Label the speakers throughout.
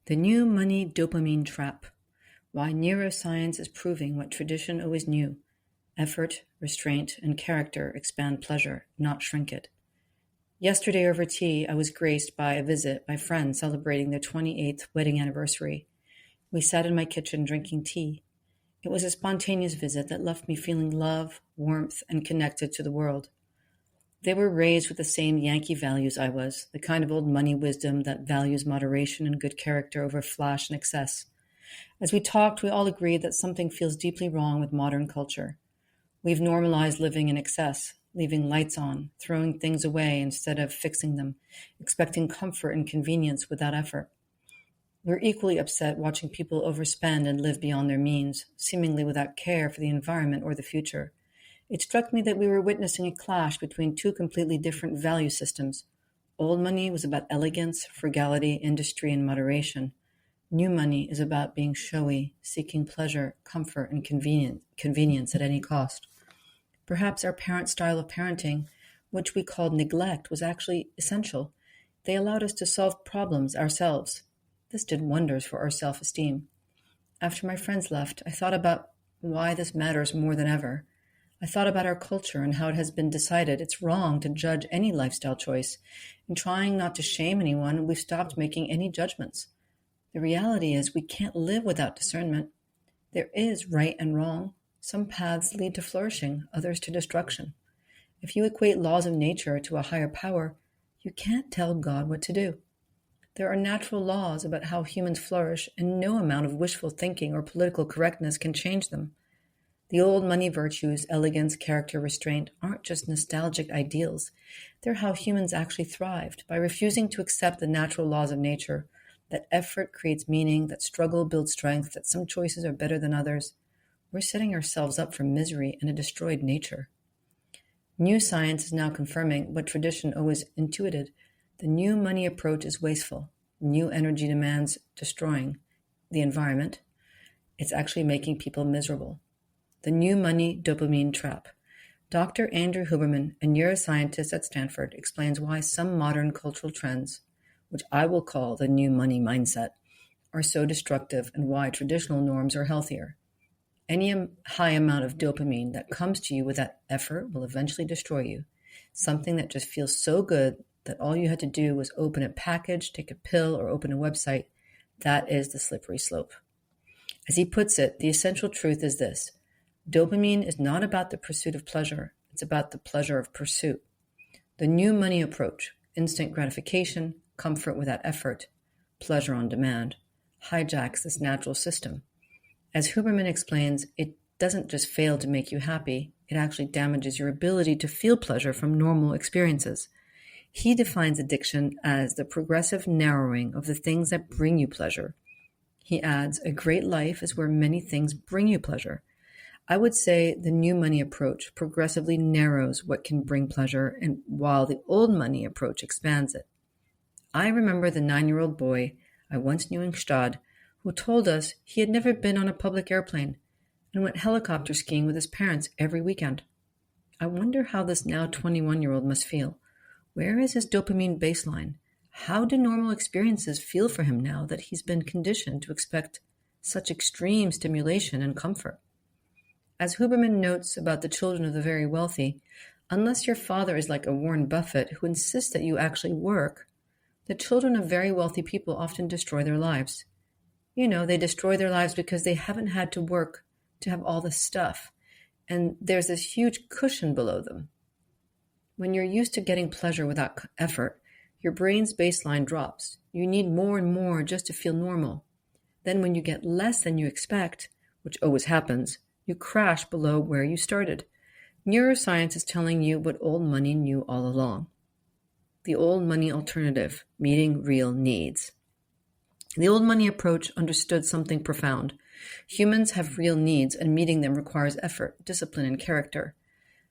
Speaker 1: The new money dopamine trap. Why neuroscience is proving what tradition always knew. Effort, restraint, and character expand pleasure, not shrink it. Yesterday over tea, I was graced by a visit by friends celebrating their 28th wedding anniversary. We sat in my kitchen drinking tea. It was a spontaneous visit that left me feeling love, warmth, and connected to the world. They were raised with the same Yankee values I was, the kind of old money wisdom that values moderation and good character over flash and excess. As we talked, we all agreed that something feels deeply wrong with modern culture. We've normalized living in excess, leaving lights on, throwing things away instead of fixing them, expecting comfort and convenience without effort. We're equally upset watching people overspend and live beyond their means, seemingly without care for the environment or the future. It struck me that we were witnessing a clash between two completely different value systems. Old money was about elegance, frugality, industry, and moderation. New money is about being showy, seeking pleasure, comfort, and convenience at any cost. Perhaps our parents' style of parenting, which we called neglect, was actually essential. They allowed us to solve problems ourselves. This did wonders for our self-esteem. After my friends left, I thought about why this matters more than ever. I thought about our culture and how it has been decided it's wrong to judge any lifestyle choice. In trying not to shame anyone, we've stopped making any judgments. The reality is we can't live without discernment. There is right and wrong. Some paths lead to flourishing, others to destruction. If you equate laws of nature to a higher power, you can't tell God what to do. There are natural laws about how humans flourish, and no amount of wishful thinking or political correctness can change them. The old money virtues, elegance, character, restraint, aren't just nostalgic ideals. They're how humans actually thrived, by refusing to accept the natural laws of nature, that effort creates meaning, that struggle builds strength, that some choices are better than others. We're setting ourselves up for misery and a destroyed nature. New science is now confirming what tradition always intuited. The new money approach is wasteful. New energy demands destroying the environment. It's actually making people miserable. The new money dopamine trap. Dr. Andrew Huberman, a neuroscientist at Stanford, explains why some modern cultural trends, which I will call the new money mindset, are so destructive and why traditional norms are healthier. Any high amount of dopamine that comes to you without effort will eventually destroy you. Something that just feels so good that all you had to do was open a package, take a pill, or open a website. That is the slippery slope. As he puts it, the essential truth is this. Dopamine is not about the pursuit of pleasure. It's about the pleasure of pursuit. The new money approach, instant gratification, comfort without effort, pleasure on demand, hijacks this natural system. As Huberman explains, it doesn't just fail to make you happy, it actually damages your ability to feel pleasure from normal experiences. He defines addiction as the progressive narrowing of the things that bring you pleasure. He adds, a great life is where many things bring you pleasure. I would say the new money approach progressively narrows what can bring pleasure, and while the old money approach expands it. I remember the 9-year-old boy I once knew in Gstaad who told us he had never been on a public airplane and went helicopter skiing with his parents every weekend. I wonder how this now 21-year-old must feel. Where is his dopamine baseline? How do normal experiences feel for him now that he's been conditioned to expect such extreme stimulation and comfort? As Huberman notes about the children of the very wealthy, unless your father is like a Warren Buffett who insists that you actually work, the children of very wealthy people often destroy their lives. They destroy their lives because they haven't had to work to have all this stuff, and there's this huge cushion below them. When you're used to getting pleasure without effort, your brain's baseline drops. You need more and more just to feel normal. Then when you get less than you expect, which always happens, you crash below where you started. Neuroscience is telling you what old money knew all along. The old money alternative, meeting real needs. The old money approach understood something profound. Humans have real needs, and meeting them requires effort, discipline, and character.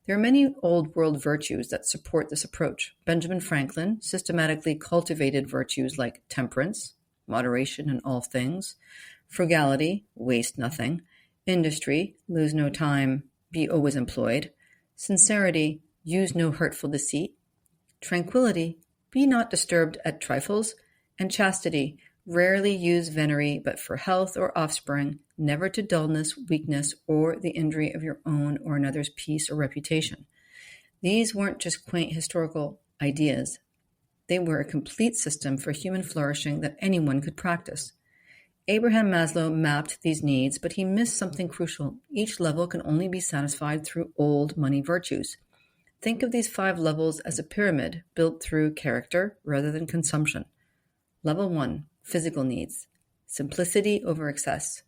Speaker 1: There are many old world virtues that support this approach. Benjamin Franklin systematically cultivated virtues like temperance, moderation in all things, frugality, waste nothing, industry, lose no time, be always employed, sincerity, use no hurtful deceit, tranquility, be not disturbed at trifles, and chastity, Rarely use venery, but for health or offspring, never to dullness, weakness, or the injury of your own or another's peace or reputation. These weren't just quaint historical ideas. They were a complete system for human flourishing that anyone could practice. Abraham Maslow mapped these needs, but he missed something crucial. Each level can only be satisfied through old money virtues. Think of these 5 levels as a pyramid built through character rather than consumption. Level 1, physical needs. Simplicity over excess.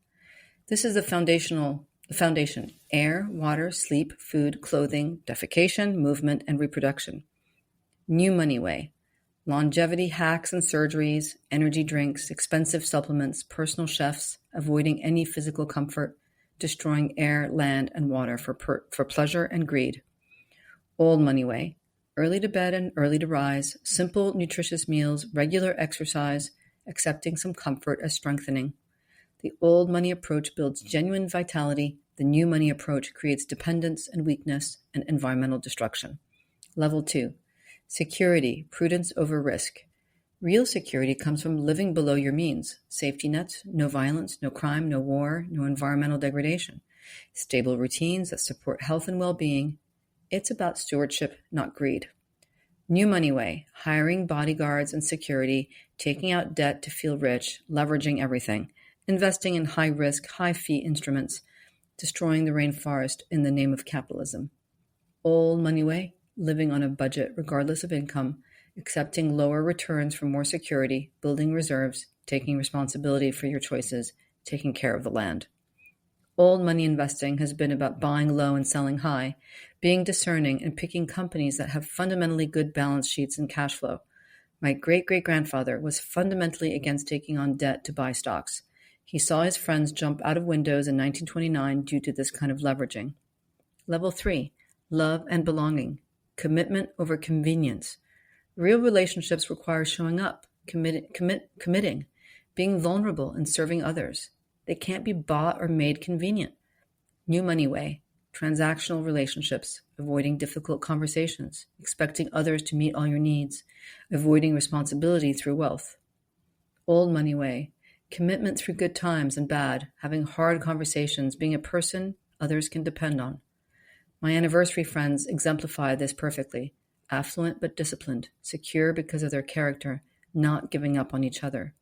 Speaker 1: This is the foundation. Air, water, sleep, food, clothing, defecation, movement, and reproduction. New money way. Longevity hacks and surgeries, energy drinks, expensive supplements, personal chefs, avoiding any physical comfort, destroying air, land, and water for pleasure and greed. Old money way. Early to bed and early to rise, simple, nutritious meals, regular exercise, accepting some comfort as strengthening. The old money approach builds genuine vitality. The new money approach creates dependence and weakness and environmental destruction. Level 2. Security, prudence over risk. Real security comes from living below your means. Safety nets, no violence, no crime, no war, no environmental degradation. Stable routines that support health and well-being. It's about stewardship, not greed. New money way, hiring bodyguards and security, taking out debt to feel rich, leveraging everything, investing in high-risk, high-fee instruments, destroying the rainforest in the name of capitalism. Old money way, living on a budget regardless of income, accepting lower returns for more security, building reserves, taking responsibility for your choices, taking care of the land. Old money investing has been about buying low and selling high, being discerning and picking companies that have fundamentally good balance sheets and cash flow. My great-great-grandfather was fundamentally against taking on debt to buy stocks. He saw his friends jump out of windows in 1929 due to this kind of leveraging. Level 3, love and belonging. Commitment over convenience. Real relationships require showing up, committing, being vulnerable, and serving others. They can't be bought or made convenient. New money way. Transactional relationships, avoiding difficult conversations, expecting others to meet all your needs, avoiding responsibility through wealth. Old money way. Commitment through good times and bad, having hard conversations, being a person others can depend on. My anniversary friends exemplify this perfectly. Affluent but disciplined, secure because of their character, not giving up on each other.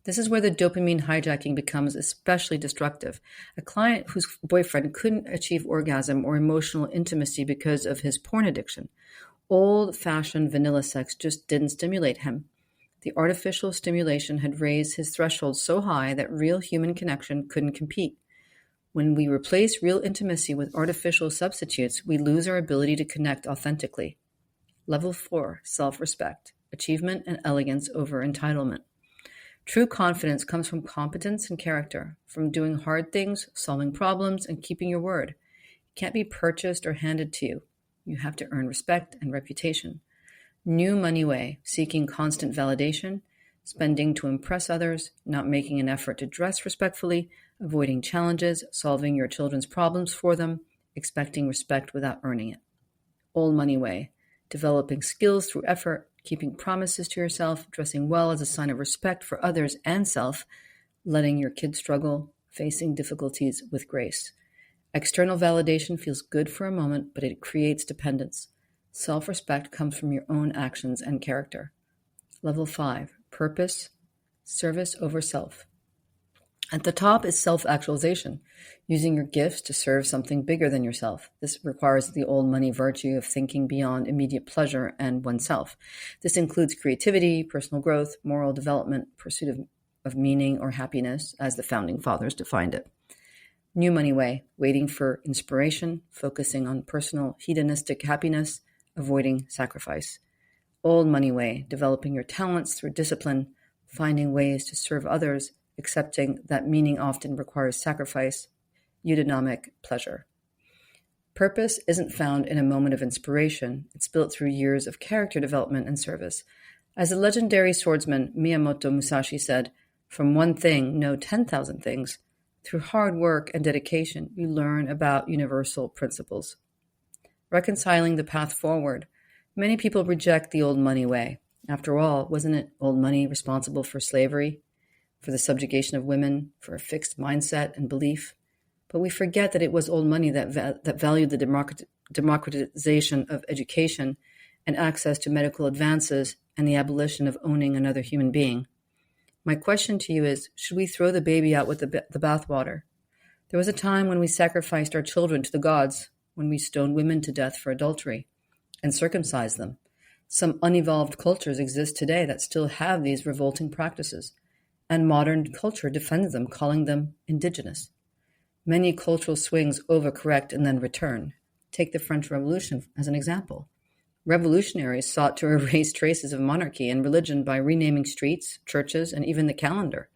Speaker 1: This is where the dopamine hijacking becomes especially destructive. A client whose boyfriend couldn't achieve orgasm or emotional intimacy because of his porn addiction. Old-fashioned vanilla sex just didn't stimulate him. The artificial stimulation had raised his threshold so high that real human connection couldn't compete. When we replace real intimacy with artificial substitutes, we lose our ability to connect authentically. Level 4, self-respect, achievement and elegance over entitlement. True confidence comes from competence and character, from doing hard things, solving problems, and keeping your word. It can't be purchased or handed to you. You have to earn respect and reputation. New money way, seeking constant validation, spending to impress others, not making an effort to dress respectfully, avoiding challenges, solving your children's problems for them, expecting respect without earning it. Old money way, developing skills through effort, keeping promises to yourself, dressing well as a sign of respect for others and self, letting your kids struggle, facing difficulties with grace. External validation feels good for a moment, but it creates dependence. Self-respect comes from your own actions and character. Level 5, purpose, service over self. At the top is self-actualization, using your gifts to serve something bigger than yourself. This requires the old money virtue of thinking beyond immediate pleasure and oneself. This includes creativity, personal growth, moral development, pursuit of meaning or happiness, as the founding fathers defined it. New money way, waiting for inspiration, focusing on personal hedonistic happiness, avoiding sacrifice. Old money way, developing your talents through discipline, finding ways to serve others, accepting that meaning often requires sacrifice, eudaimonia pleasure. Purpose isn't found in a moment of inspiration. It's built through years of character development and service. As the legendary swordsman Miyamoto Musashi said, "From one thing, know 10,000 things. Through hard work and dedication, you learn about universal principles." Reconciling the path forward. Many people reject the old money way. After all, wasn't it old money responsible for slavery? for the subjugation of women, for a fixed mindset and belief. But we forget that it was old money that valued the democratization of education and access to medical advances and the abolition of owning another human being. My question to you is, should we throw the baby out with the bathwater? There was a time when we sacrificed our children to the gods, when we stoned women to death for adultery and circumcised them. Some unevolved cultures exist today that still have these revolting practices, and modern culture defends them, calling them indigenous. Many cultural swings overcorrect and then return. Take the French Revolution as an example. Revolutionaries sought to erase traces of monarchy and religion by renaming streets, churches, and even the calendar.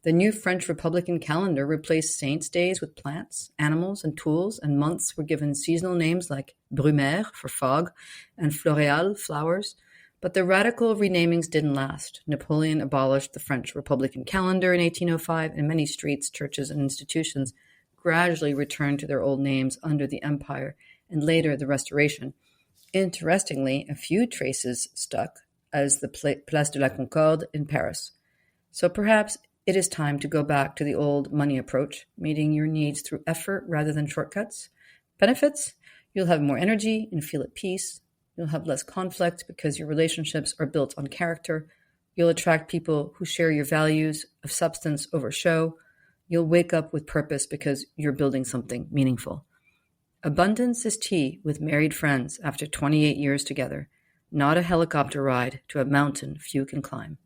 Speaker 1: The new French Republican calendar replaced saints' days with plants, animals, and tools, and months were given seasonal names like Brumaire for fog and Floréal, flowers. But the radical renamings didn't last. Napoleon abolished the French Republican calendar in 1805, and many streets, churches, and institutions gradually returned to their old names under the Empire and later the Restoration. Interestingly, a few traces stuck, as the Place de la Concorde in Paris. So perhaps it is time to go back to the old money approach, meeting your needs through effort rather than shortcuts. Benefits? You'll have more energy and feel at peace. You'll have less conflict because your relationships are built on character. You'll attract people who share your values of substance over show. You'll wake up with purpose because you're building something meaningful. Abundance is tea with married friends after 28 years together, not a helicopter ride to a mountain few can climb.